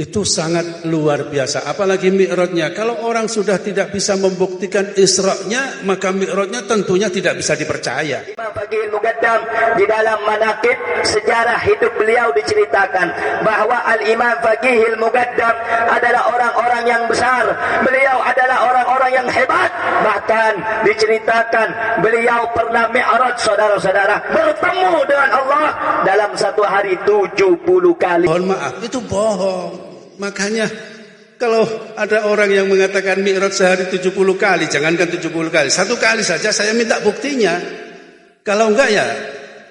Itu sangat luar biasa, apalagi mi'rajnya. Kalau orang sudah tidak bisa membuktikan Isra'nya, maka mi'rajnya tentunya tidak bisa dipercaya. Imam Faqihil Muqaddam di dalam manaqib sejarah hidup beliau diceritakan bahwa Al-Imam Faqihil Muqaddam adalah orang-orang yang besar. Beliau adalah orang-orang yang hebat. Bahkan diceritakan beliau pernah mi'raj, saudara-saudara, bertemu dengan Allah dalam satu hari 70 kali. Mohon maaf, itu bohong. Makanya kalau ada orang yang mengatakan mi'raj sehari 70 kali, jangankan 70 kali, satu kali saja saya minta buktinya. Kalau enggak ya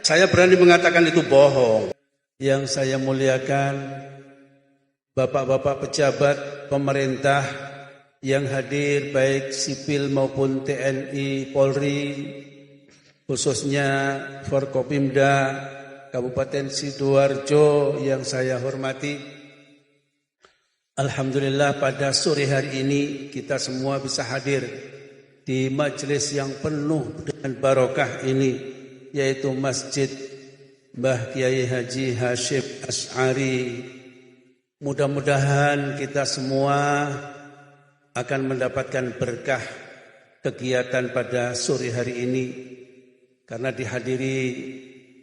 saya berani mengatakan itu bohong. Yang saya muliakan bapak-bapak pejabat pemerintah yang hadir, baik sipil maupun TNI, Polri, khususnya Forkopimda Kabupaten Sidoarjo yang saya hormati. Alhamdulillah pada sore hari ini kita semua bisa hadir di majelis yang penuh dengan barokah ini, yaitu Masjid Mbah Kiai Haji Hasyim Asy'ari. Mudah-mudahan kita semua akan mendapatkan berkah kegiatan pada sore hari ini, karena dihadiri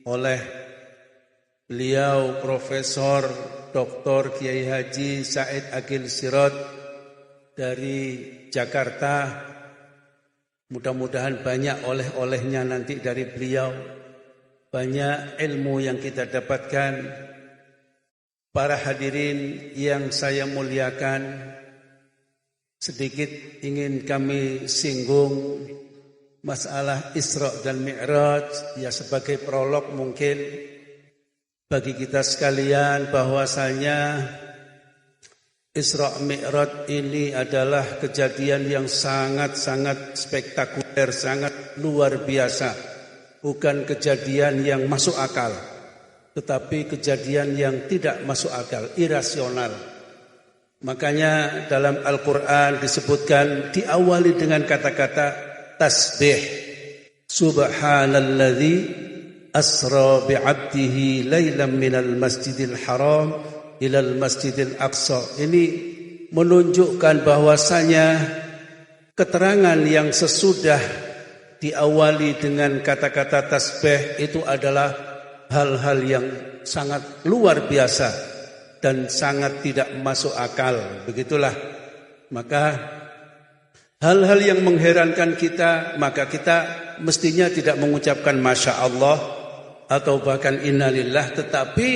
oleh beliau Profesor Dr. Kiai Haji Said Agil Sirot dari Jakarta. Mudah-mudahan banyak oleh-olehnya nanti dari beliau, banyak ilmu yang kita dapatkan. Para hadirin yang saya muliakan, sedikit ingin kami singgung masalah Isra dan Mi'raj, ya sebagai prolog mungkin bagi kita sekalian, bahwasanya Isra Mi'raj ini adalah kejadian yang sangat-sangat spektakuler, sangat luar biasa. Bukan kejadian yang masuk akal, tetapi kejadian yang tidak masuk akal, irasional. Makanya dalam Al-Quran disebutkan, diawali dengan kata-kata tasbih. Subhanalladzi asra bi'abdihi laylan minal masjidil haram ilal masjidil aqsa. Ini menunjukkan bahwasanya keterangan yang sesudah diawali dengan kata-kata tasbih itu adalah hal-hal yang sangat luar biasa dan sangat tidak masuk akal. Begitulah. Maka hal-hal yang mengherankan kita, maka kita mestinya tidak mengucapkan Masya Allah atau bahkan innalillah, tetapi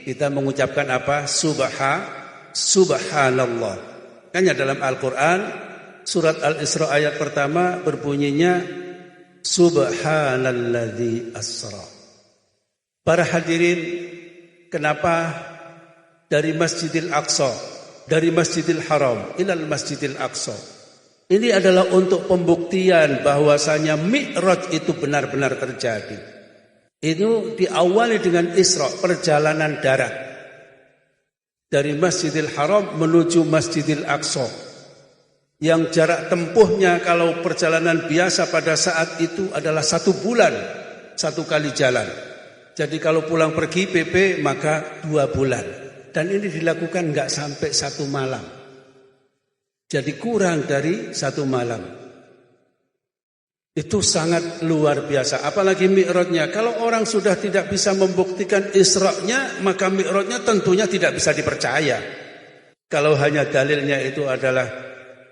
kita mengucapkan apa? Subhanallah. Makanya dalam Al-Quran surat Al-Isra ayat pertama berbunyinya Subhanalladzi asra. Para hadirin, kenapa dari Masjidil Aqsa, dari Masjidil Haram ilal Masjidil Aqsa? Ini adalah untuk pembuktian bahwasanya Mi'raj itu benar-benar terjadi. Itu diawali dengan Isra, perjalanan darat dari Masjidil Haram menuju Masjidil Aqsa, yang jarak tempuhnya kalau perjalanan biasa pada saat itu adalah 1 bulan, 1 kali jalan. Jadi kalau pulang pergi PP maka 2 bulan. Dan ini dilakukan enggak sampai 1 malam. Jadi kurang dari 1 malam. Itu sangat luar biasa, apalagi mi'rajnya. Kalau orang sudah tidak bisa membuktikan Isra'nya, maka mi'rajnya tentunya tidak bisa dipercaya. Kalau hanya dalilnya itu adalah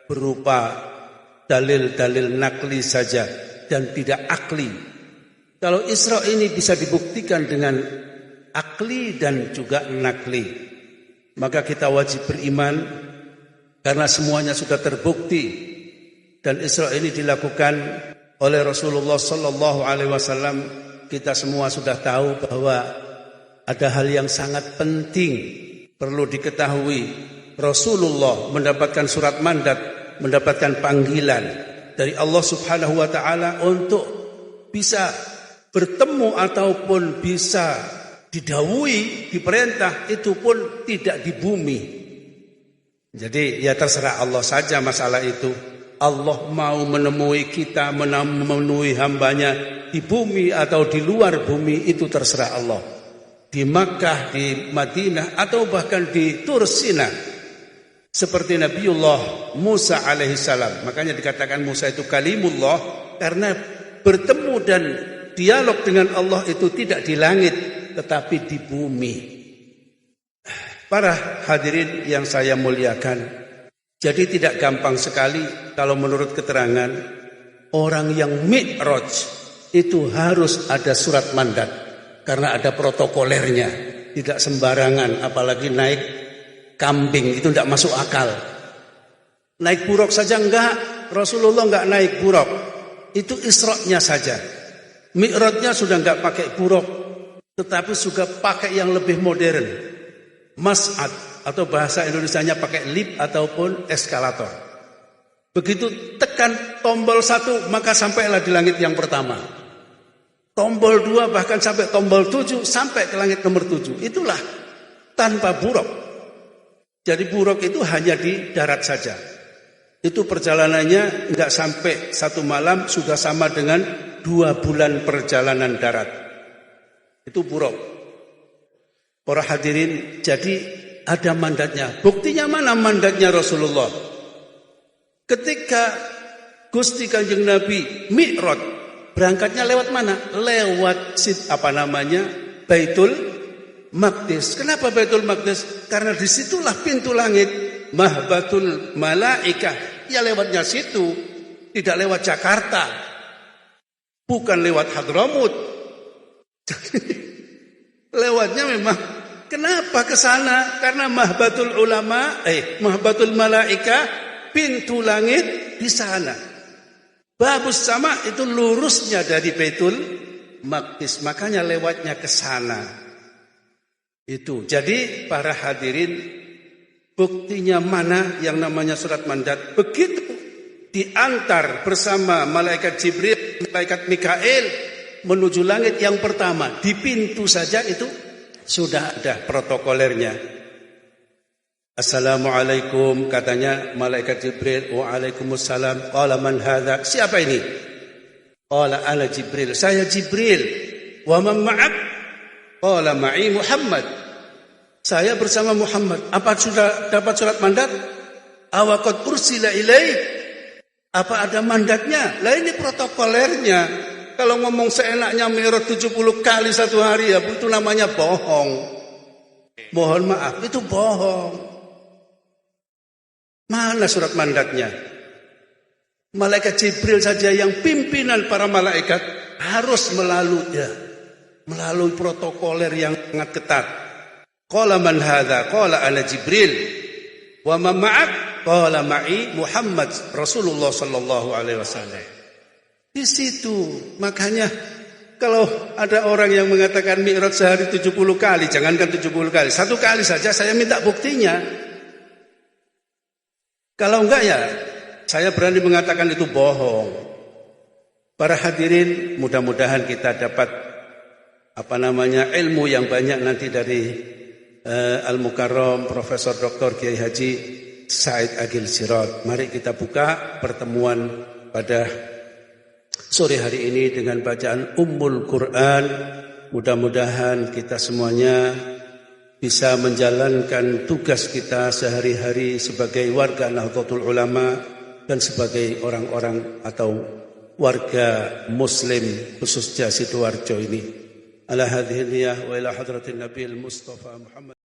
berupa dalil-dalil nakli saja dan tidak akli. Kalau Isra' ini bisa dibuktikan dengan akli dan juga nakli, maka kita wajib beriman karena semuanya sudah terbukti. Dan Isra' ini dilakukan oleh Rasulullah sallallahu alaihi wasallam. Kita semua sudah tahu bahwa ada hal yang sangat penting perlu diketahui. Rasulullah mendapatkan surat mandat, mendapatkan panggilan dari Allah Subhanahu wa taala untuk bisa bertemu ataupun bisa didhawuhi, diperintah, itu pun tidak di bumi. Jadi ya terserah Allah saja masalah itu. Allah mau menemui kita, memenuhi hambanya di bumi atau di luar bumi, itu terserah Allah. Di Makkah, di Madinah, atau bahkan di Tursina, Seperti Nabiullah Musa alaihissalam. Makanya dikatakan Musa itu kalimullah, karena bertemu dan dialog dengan Allah itu tidak di langit, tetapi di bumi. Para hadirin yang saya muliakan, jadi tidak gampang sekali kalau menurut keterangan orang yang mi'raj itu harus ada surat mandat, karena ada protokolernya, tidak sembarangan, apalagi naik kambing itu tidak masuk akal. Naik buruk saja enggak, Rasulullah enggak naik buruk, itu Isra-nya saja. Mi'rajnya sudah enggak pakai buruk, tetapi juga pakai yang lebih modern, mas'ad, atau bahasa Indonesianya pakai lift ataupun eskalator. Begitu tekan tombol 1 maka sampailah di langit yang pertama. Tombol 2 bahkan sampai tombol 7 sampai ke langit nomor 7. Itulah tanpa buruk. Jadi buruk itu hanya di darat saja. Itu perjalanannya enggak sampai 1 malam sudah sama dengan 2 bulan perjalanan darat. Itu buruk. Para hadirin, jadi ada mandatnya. Buktinya mana mandatnya Rasulullah? Ketika Gusti Kanjeng Nabi mi'raj, berangkatnya lewat mana? Lewat Baitul Maqdis. Kenapa Baitul Maqdis? Karena disitulah pintu langit, Mahbatul Malaikah. Ya lewatnya situ, tidak lewat Jakarta, bukan lewat Hadramut. Lewatnya memang. Kenapa ke sana? Karena Mahbatul Mahbatul Malaikah, pintu langit di sana. Babus sama itu lurusnya dari Baitul Maqdis, makanya lewatnya ke sana. Itu. Jadi para hadirin, buktinya mana yang namanya surat mandat? Begitu diantar bersama malaikat Jibril, malaikat Mikail menuju langit yang pertama, di pintu saja itu sudah ada protokolernya. Assalamualaikum, katanya malaikat Jibril. Waalaikumsalam. Qala man hadza? Siapa ini? Qala ana Jibril. Saya Jibril. Wa man ma'ak? Qala ma'i Muhammad. Saya bersama Muhammad. Apa sudah dapat surat mandat? Awaqad ursila ilaih? Apa ada mandatnya? Lah ini protokolernya. Kalau ngomong seenaknya mi'raj 70 kali satu hari, ya itu namanya bohong. Mohon maaf, itu bohong. Mana surat mandatnya? Malaikat Jibril saja yang pimpinan para malaikat harus melalui protokoler yang sangat ketat. Qala man hadza? Qala ana Jibril. Wa man ma'ak? Qala ma'i Muhammad Rasulullah sallallahu alaihi wasallam. Di situ makanya kalau ada orang yang mengatakan mi'raj sehari 70 kali, jangankan 70 kali, 1 kali saja saya minta buktinya. Kalau enggak ya saya berani mengatakan itu bohong. Para hadirin, mudah-mudahan kita dapat ilmu yang banyak nanti dari Al-Mukarram Profesor Dr. Kiai Haji Said Agil Sirot. Mari kita buka pertemuan pada sore hari ini dengan bacaan Ummul Quran. Mudah-mudahan kita semuanya bisa menjalankan tugas kita sehari-hari sebagai warga Nahdlatul Ulama dan sebagai orang-orang atau warga muslim khususnya Sidoarjo ini. Ala hadhihi niyah wa ila hadratin Nabi Mustafa Muhammad.